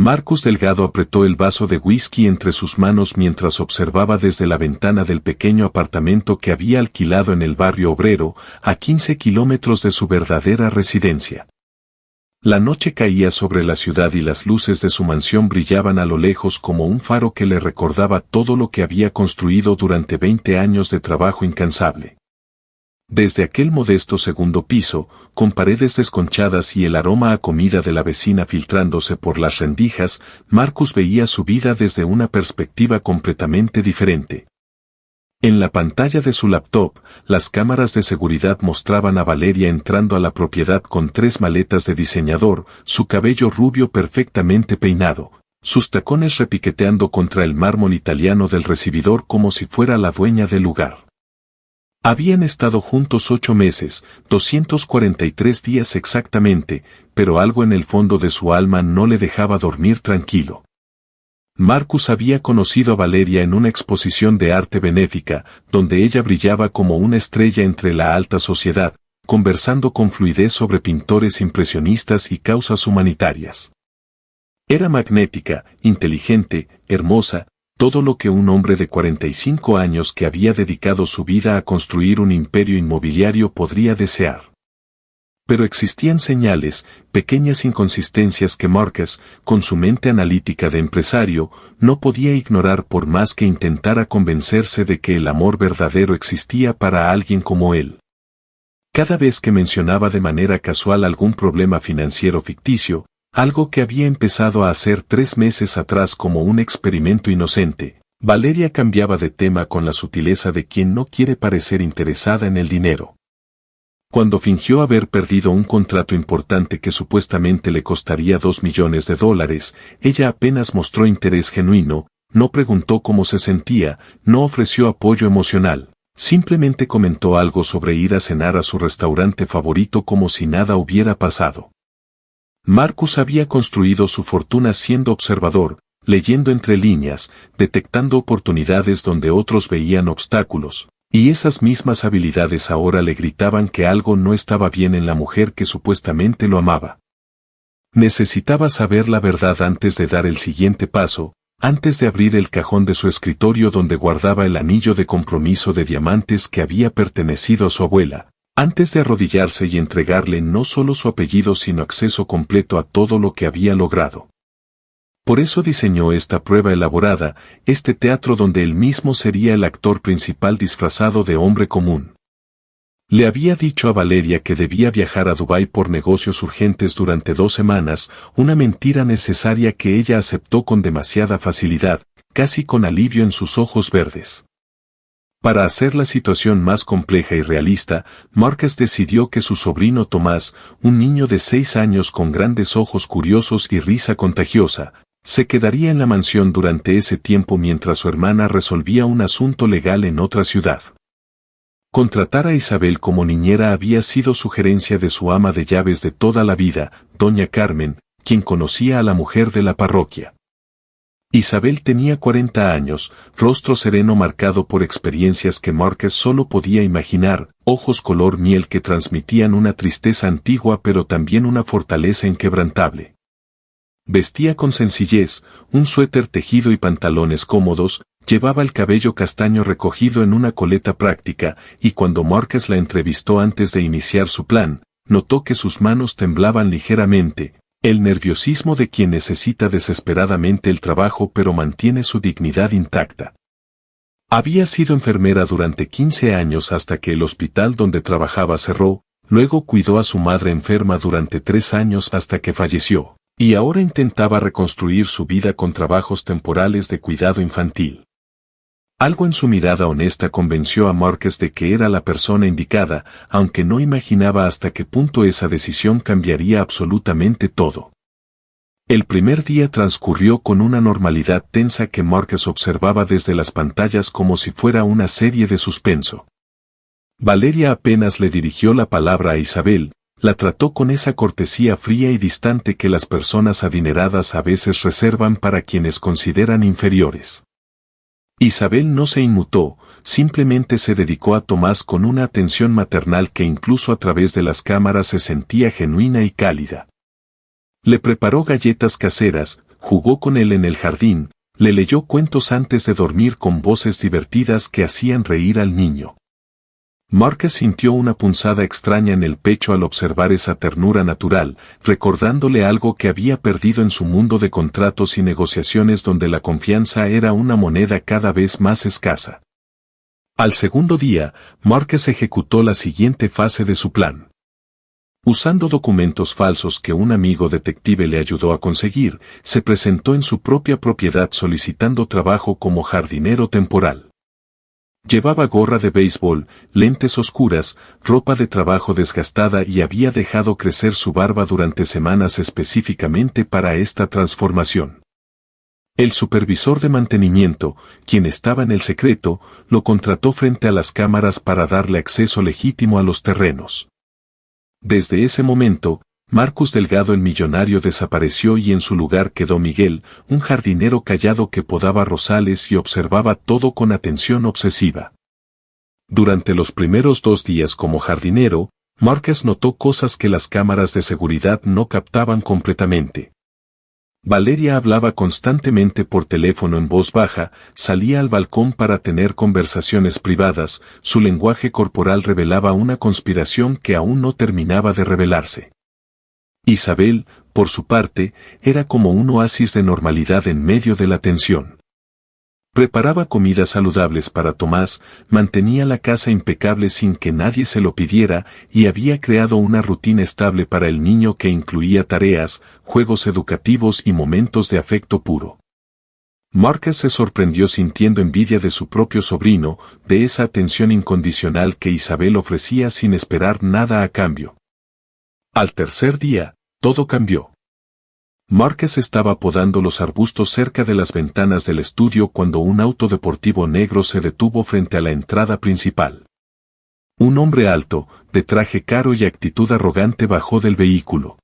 Marcus Delgado apretó el vaso de whisky entre sus manos mientras observaba desde la ventana del pequeño apartamento que había alquilado en el barrio obrero, a 15 kilómetros de su verdadera residencia. La noche caía sobre la ciudad y las luces de su mansión brillaban a lo lejos como un faro que le recordaba todo lo que había construido durante 20 años de trabajo incansable. Desde aquel modesto segundo piso, con paredes desconchadas y el aroma a comida de la vecina filtrándose por las rendijas, Marcus veía su vida desde una perspectiva completamente diferente. En la pantalla de su laptop, las cámaras de seguridad mostraban a Valeria entrando a la propiedad con 3 maletas de diseñador, su cabello rubio perfectamente peinado, sus tacones repiqueteando contra el mármol italiano del recibidor como si fuera la dueña del lugar. Habían estado juntos 8 meses, 243 días exactamente, pero algo en el fondo de su alma no le dejaba dormir tranquilo. Marcus había conocido a Valeria en una exposición de arte benéfica, donde ella brillaba como una estrella entre la alta sociedad, conversando con fluidez sobre pintores impresionistas y causas humanitarias. Era magnética, inteligente, hermosa, todo lo que un hombre de 45 años que había dedicado su vida a construir un imperio inmobiliario podría desear. Pero existían señales, pequeñas inconsistencias que Marcus, con su mente analítica de empresario, no podía ignorar por más que intentara convencerse de que el amor verdadero existía para alguien como él. Cada vez que mencionaba de manera casual algún problema financiero ficticio, algo que había empezado a hacer 3 meses atrás como un experimento inocente, Valeria cambiaba de tema con la sutileza de quien no quiere parecer interesada en el dinero. Cuando fingió haber perdido un contrato importante que supuestamente le costaría $2 millones, ella apenas mostró interés genuino, no preguntó cómo se sentía, no ofreció apoyo emocional, simplemente comentó algo sobre ir a cenar a su restaurante favorito como si nada hubiera pasado. Marcus había construido su fortuna siendo observador, leyendo entre líneas, detectando oportunidades donde otros veían obstáculos, y esas mismas habilidades ahora le gritaban que algo no estaba bien en la mujer que supuestamente lo amaba. Necesitaba saber la verdad antes de dar el siguiente paso, antes de abrir el cajón de su escritorio donde guardaba el anillo de compromiso de diamantes que había pertenecido a su abuela. Antes de arrodillarse y entregarle no solo su apellido sino acceso completo a todo lo que había logrado. Por eso diseñó esta prueba elaborada, este teatro donde él mismo sería el actor principal disfrazado de hombre común. Le había dicho a Valeria que debía viajar a Dubái por negocios urgentes durante 2 semanas, una mentira necesaria que ella aceptó con demasiada facilidad, casi con alivio en sus ojos verdes. Para hacer la situación más compleja y realista, Marcus decidió que su sobrino Tomás, un niño de 6 años con grandes ojos curiosos y risa contagiosa, se quedaría en la mansión durante ese tiempo mientras su hermana resolvía un asunto legal en otra ciudad. Contratar a Isabel como niñera había sido sugerencia de su ama de llaves de toda la vida, doña Carmen, quien conocía a la mujer de la parroquia. Isabel tenía 40 años, rostro sereno marcado por experiencias que Marcus solo podía imaginar, ojos color miel que transmitían una tristeza antigua pero también una fortaleza inquebrantable. Vestía con sencillez, un suéter tejido y pantalones cómodos, llevaba el cabello castaño recogido en una coleta práctica, y cuando Marcus la entrevistó antes de iniciar su plan, notó que sus manos temblaban ligeramente. El nerviosismo de quien necesita desesperadamente el trabajo pero mantiene su dignidad intacta. Había sido enfermera durante 15 años hasta que el hospital donde trabajaba cerró, luego cuidó a su madre enferma durante 3 años hasta que falleció, y ahora intentaba reconstruir su vida con trabajos temporales de cuidado infantil. Algo en su mirada honesta convenció a Marcus de que era la persona indicada, aunque no imaginaba hasta qué punto esa decisión cambiaría absolutamente todo. El primer día transcurrió con una normalidad tensa que Marcus observaba desde las pantallas como si fuera una serie de suspenso. Valeria apenas le dirigió la palabra a Isabel, la trató con esa cortesía fría y distante que las personas adineradas a veces reservan para quienes consideran inferiores. Isabel no se inmutó, simplemente se dedicó a Tomás con una atención maternal que incluso a través de las cámaras se sentía genuina y cálida. Le preparó galletas caseras, jugó con él en el jardín, le leyó cuentos antes de dormir con voces divertidas que hacían reír al niño. Marcus sintió una punzada extraña en el pecho al observar esa ternura natural, recordándole algo que había perdido en su mundo de contratos y negociaciones donde la confianza era una moneda cada vez más escasa. Al segundo día, Marcus ejecutó la siguiente fase de su plan. Usando documentos falsos que un amigo detective le ayudó a conseguir, se presentó en su propia propiedad solicitando trabajo como jardinero temporal. Llevaba gorra de béisbol, lentes oscuras, ropa de trabajo desgastada y había dejado crecer su barba durante semanas específicamente para esta transformación. El supervisor de mantenimiento, quien estaba en el secreto, lo contrató frente a las cámaras para darle acceso legítimo a los terrenos. Desde ese momento, Marcus Delgado el millonario desapareció y en su lugar quedó Miguel, un jardinero callado que podaba rosales y observaba todo con atención obsesiva. Durante los primeros 2 días como jardinero, Marcus notó cosas que las cámaras de seguridad no captaban completamente. Valeria hablaba constantemente por teléfono en voz baja, salía al balcón para tener conversaciones privadas, su lenguaje corporal revelaba una conspiración que aún no terminaba de revelarse. Isabel, por su parte, era como un oasis de normalidad en medio de la tensión. Preparaba comidas saludables para Tomás, mantenía la casa impecable sin que nadie se lo pidiera y había creado una rutina estable para el niño que incluía tareas, juegos educativos y momentos de afecto puro. Marcus se sorprendió sintiendo envidia de su propio sobrino, de esa atención incondicional que Isabel ofrecía sin esperar nada a cambio. Al tercer día, todo cambió. Marcus estaba podando los arbustos cerca de las ventanas del estudio cuando un auto deportivo negro se detuvo frente a la entrada principal. Un hombre alto, de traje caro y actitud arrogante bajó del vehículo.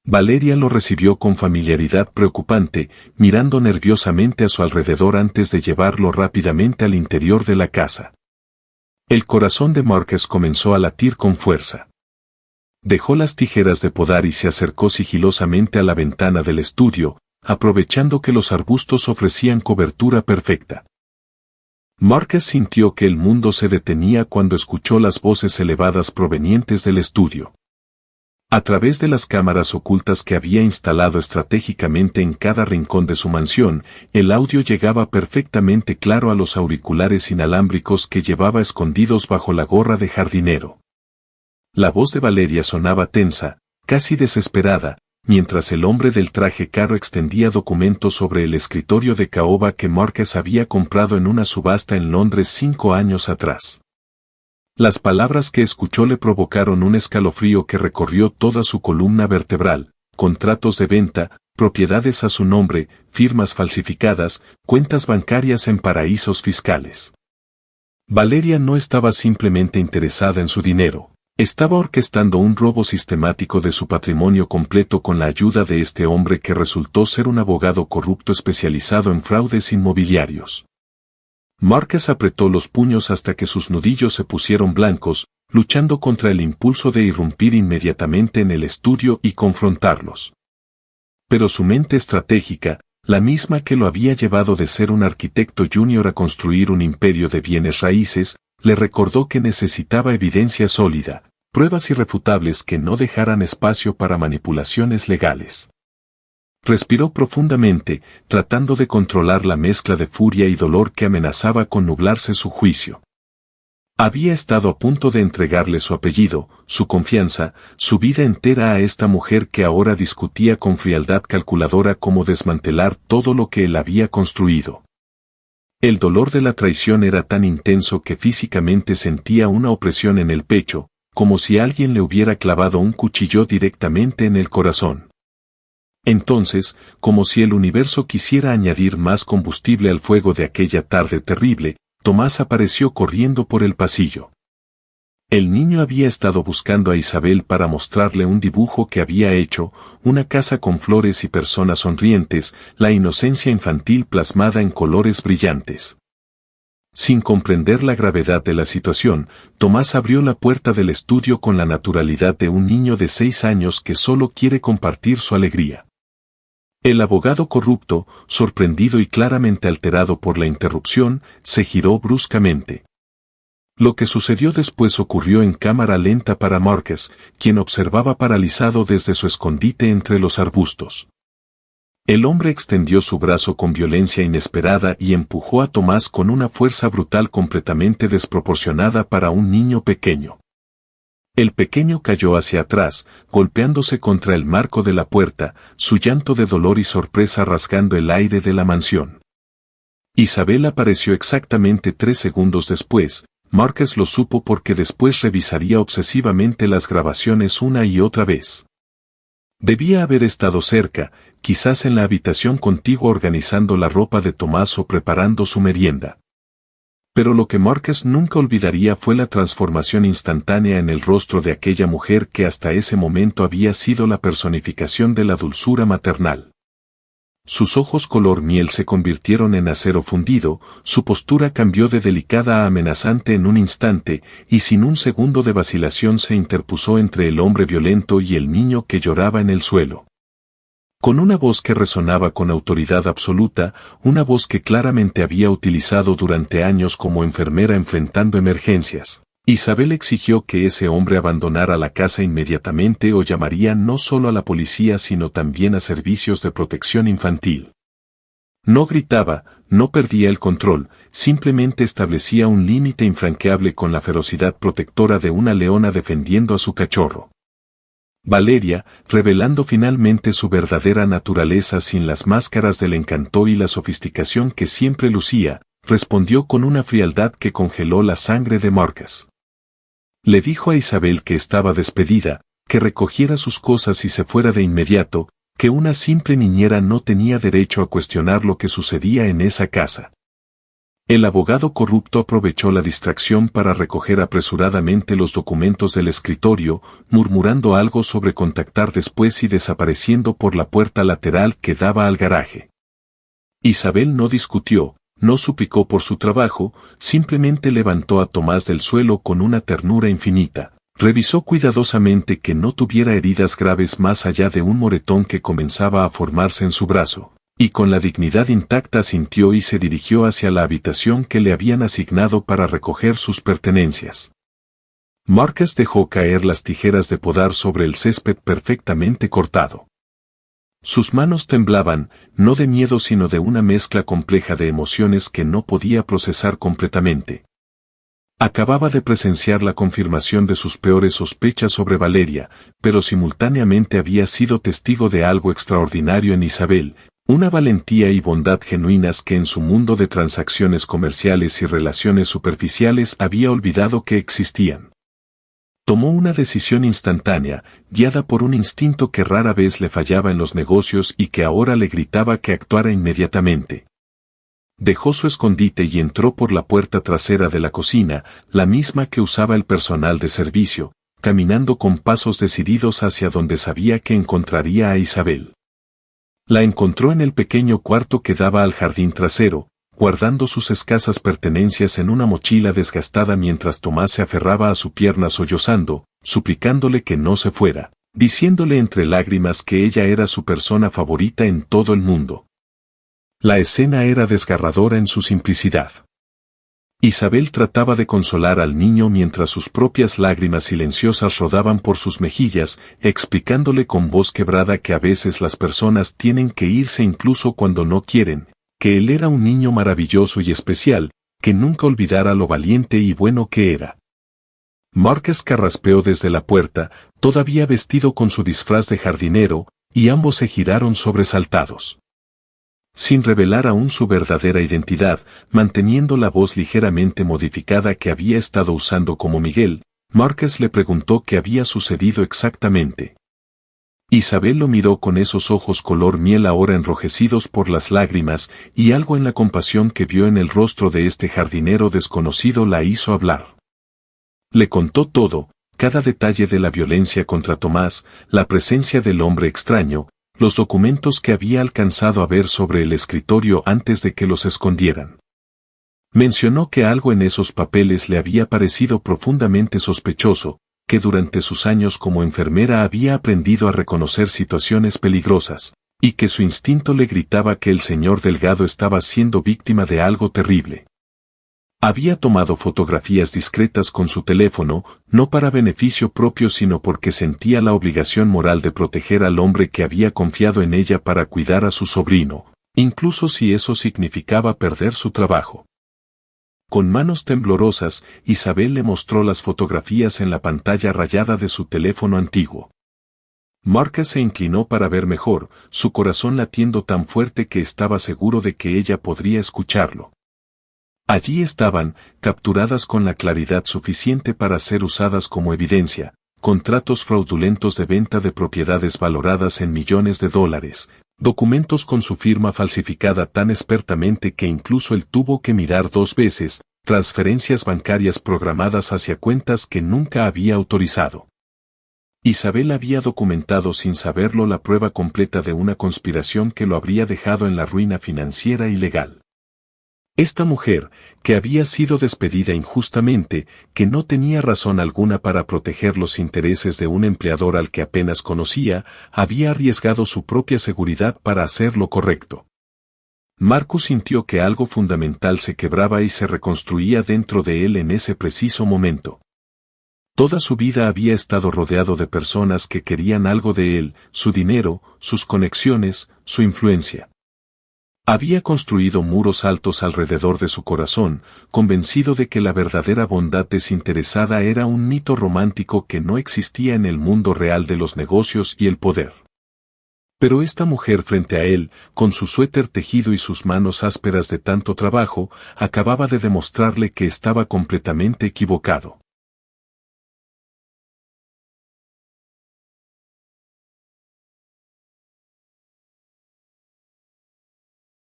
Valeria lo recibió con familiaridad preocupante, mirando nerviosamente a su alrededor antes de llevarlo rápidamente al interior de la casa. El corazón de Marcus comenzó a latir con fuerza. Dejó las tijeras de podar y se acercó sigilosamente a la ventana del estudio, aprovechando que los arbustos ofrecían cobertura perfecta. Marcus sintió que el mundo se detenía cuando escuchó las voces elevadas provenientes del estudio. A través de las cámaras ocultas que había instalado estratégicamente en cada rincón de su mansión, el audio llegaba perfectamente claro a los auriculares inalámbricos que llevaba escondidos bajo la gorra de jardinero. La voz de Valeria sonaba tensa, casi desesperada, mientras el hombre del traje caro extendía documentos sobre el escritorio de caoba que Marcus había comprado en una subasta en Londres 5 años atrás. Las palabras que escuchó le provocaron un escalofrío que recorrió toda su columna vertebral: contratos de venta, propiedades a su nombre, firmas falsificadas, cuentas bancarias en paraísos fiscales. Valeria no estaba simplemente interesada en su dinero. Estaba orquestando un robo sistemático de su patrimonio completo con la ayuda de este hombre que resultó ser un abogado corrupto especializado en fraudes inmobiliarios. Marcus apretó los puños hasta que sus nudillos se pusieron blancos, luchando contra el impulso de irrumpir inmediatamente en el estudio y confrontarlos. Pero su mente estratégica, la misma que lo había llevado de ser un arquitecto junior a construir un imperio de bienes raíces, le recordó que necesitaba evidencia sólida, pruebas irrefutables que no dejaran espacio para manipulaciones legales. Respiró profundamente, tratando de controlar la mezcla de furia y dolor que amenazaba con nublarse su juicio. Había estado a punto de entregarle su apellido, su confianza, su vida entera a esta mujer que ahora discutía con frialdad calculadora cómo desmantelar todo lo que él había construido. El dolor de la traición era tan intenso que físicamente sentía una opresión en el pecho, como si alguien le hubiera clavado un cuchillo directamente en el corazón. Entonces, como si el universo quisiera añadir más combustible al fuego de aquella tarde terrible, Tomás apareció corriendo por el pasillo. El niño había estado buscando a Isabel para mostrarle un dibujo que había hecho, una casa con flores y personas sonrientes, la inocencia infantil plasmada en colores brillantes. Sin comprender la gravedad de la situación, Tomás abrió la puerta del estudio con la naturalidad de un niño de 6 años que solo quiere compartir su alegría. El abogado corrupto, sorprendido y claramente alterado por la interrupción, se giró bruscamente. Lo que sucedió después ocurrió en cámara lenta para Marcus, quien observaba paralizado desde su escondite entre los arbustos. El hombre extendió su brazo con violencia inesperada y empujó a Tomás con una fuerza brutal completamente desproporcionada para un niño pequeño. El pequeño cayó hacia atrás, golpeándose contra el marco de la puerta, su llanto de dolor y sorpresa rasgando el aire de la mansión. Isabel apareció exactamente 3 segundos después. Marcus lo supo porque después revisaría obsesivamente las grabaciones una y otra vez. Debía haber estado cerca, quizás en la habitación contigua organizando la ropa de Tomás o preparando su merienda. Pero lo que Marcus nunca olvidaría fue la transformación instantánea en el rostro de aquella mujer que hasta ese momento había sido la personificación de la dulzura maternal. Sus ojos color miel se convirtieron en acero fundido, su postura cambió de delicada a amenazante en un instante, y sin un segundo de vacilación se interpuso entre el hombre violento y el niño que lloraba en el suelo. Con una voz que resonaba con autoridad absoluta, una voz que claramente había utilizado durante años como enfermera enfrentando emergencias, Isabel exigió que ese hombre abandonara la casa inmediatamente o llamaría no solo a la policía sino también a servicios de protección infantil. No gritaba, no perdía el control, simplemente establecía un límite infranqueable con la ferocidad protectora de una leona defendiendo a su cachorro. Valeria, revelando finalmente su verdadera naturaleza sin las máscaras del encanto y la sofisticación que siempre lucía, respondió con una frialdad que congeló la sangre de Marcus. Le dijo a Isabel que estaba despedida, que recogiera sus cosas y se fuera de inmediato, que una simple niñera no tenía derecho a cuestionar lo que sucedía en esa casa. El abogado corrupto aprovechó la distracción para recoger apresuradamente los documentos del escritorio, murmurando algo sobre contactar después y desapareciendo por la puerta lateral que daba al garaje. Isabel no discutió, no suplicó por su trabajo, simplemente levantó a Tomás del suelo con una ternura infinita. Revisó cuidadosamente que no tuviera heridas graves más allá de un moretón que comenzaba a formarse en su brazo, y con la dignidad intacta asintió y se dirigió hacia la habitación que le habían asignado para recoger sus pertenencias. Marcus dejó caer las tijeras de podar sobre el césped perfectamente cortado. Sus manos temblaban, no de miedo sino de una mezcla compleja de emociones que no podía procesar completamente. Acababa de presenciar la confirmación de sus peores sospechas sobre Valeria, pero simultáneamente había sido testigo de algo extraordinario en Isabel, una valentía y bondad genuinas que en su mundo de transacciones comerciales y relaciones superficiales había olvidado que existían. Tomó una decisión instantánea, guiada por un instinto que rara vez le fallaba en los negocios y que ahora le gritaba que actuara inmediatamente. Dejó su escondite y entró por la puerta trasera de la cocina, la misma que usaba el personal de servicio, caminando con pasos decididos hacia donde sabía que encontraría a Isabel. La encontró en el pequeño cuarto que daba al jardín trasero, guardando sus escasas pertenencias en una mochila desgastada mientras Tomás se aferraba a su pierna sollozando, suplicándole que no se fuera, diciéndole entre lágrimas que ella era su persona favorita en todo el mundo. La escena era desgarradora en su simplicidad. Isabel trataba de consolar al niño mientras sus propias lágrimas silenciosas rodaban por sus mejillas, explicándole con voz quebrada que a veces las personas tienen que irse incluso cuando no quieren, que él era un niño maravilloso y especial, que nunca olvidara lo valiente y bueno que era. Marcus carraspeó desde la puerta, todavía vestido con su disfraz de jardinero, y ambos se giraron sobresaltados. Sin revelar aún su verdadera identidad, manteniendo la voz ligeramente modificada que había estado usando como Miguel, Marcus le preguntó qué había sucedido exactamente. Isabel lo miró con esos ojos color miel ahora enrojecidos por las lágrimas, y algo en la compasión que vio en el rostro de este jardinero desconocido la hizo hablar. Le contó todo, cada detalle de la violencia contra Tomás, la presencia del hombre extraño, los documentos que había alcanzado a ver sobre el escritorio antes de que los escondieran. Mencionó que algo en esos papeles le había parecido profundamente sospechoso, que durante sus años como enfermera había aprendido a reconocer situaciones peligrosas, y que su instinto le gritaba que el señor Delgado estaba siendo víctima de algo terrible. Había tomado fotografías discretas con su teléfono, no para beneficio propio sino porque sentía la obligación moral de proteger al hombre que había confiado en ella para cuidar a su sobrino, incluso si eso significaba perder su trabajo. Con manos temblorosas, Isabel le mostró las fotografías en la pantalla rayada de su teléfono antiguo. Marcus se inclinó para ver mejor, su corazón latiendo tan fuerte que estaba seguro de que ella podría escucharlo. Allí estaban, capturadas con la claridad suficiente para ser usadas como evidencia, contratos fraudulentos de venta de propiedades valoradas en millones de dólares, documentos con su firma falsificada tan expertamente que incluso él tuvo que mirar 2 veces, transferencias bancarias programadas hacia cuentas que nunca había autorizado. Isabel había documentado sin saberlo la prueba completa de una conspiración que lo habría dejado en la ruina financiera y legal. Esta mujer, que había sido despedida injustamente, que no tenía razón alguna para proteger los intereses de un empleador al que apenas conocía, había arriesgado su propia seguridad para hacer lo correcto. Marcus sintió que algo fundamental se quebraba y se reconstruía dentro de él en ese preciso momento. Toda su vida había estado rodeado de personas que querían algo de él, su dinero, sus conexiones, su influencia. Había construido muros altos alrededor de su corazón, convencido de que la verdadera bondad desinteresada era un mito romántico que no existía en el mundo real de los negocios y el poder. Pero esta mujer frente a él, con su suéter tejido y sus manos ásperas de tanto trabajo, acababa de demostrarle que estaba completamente equivocado.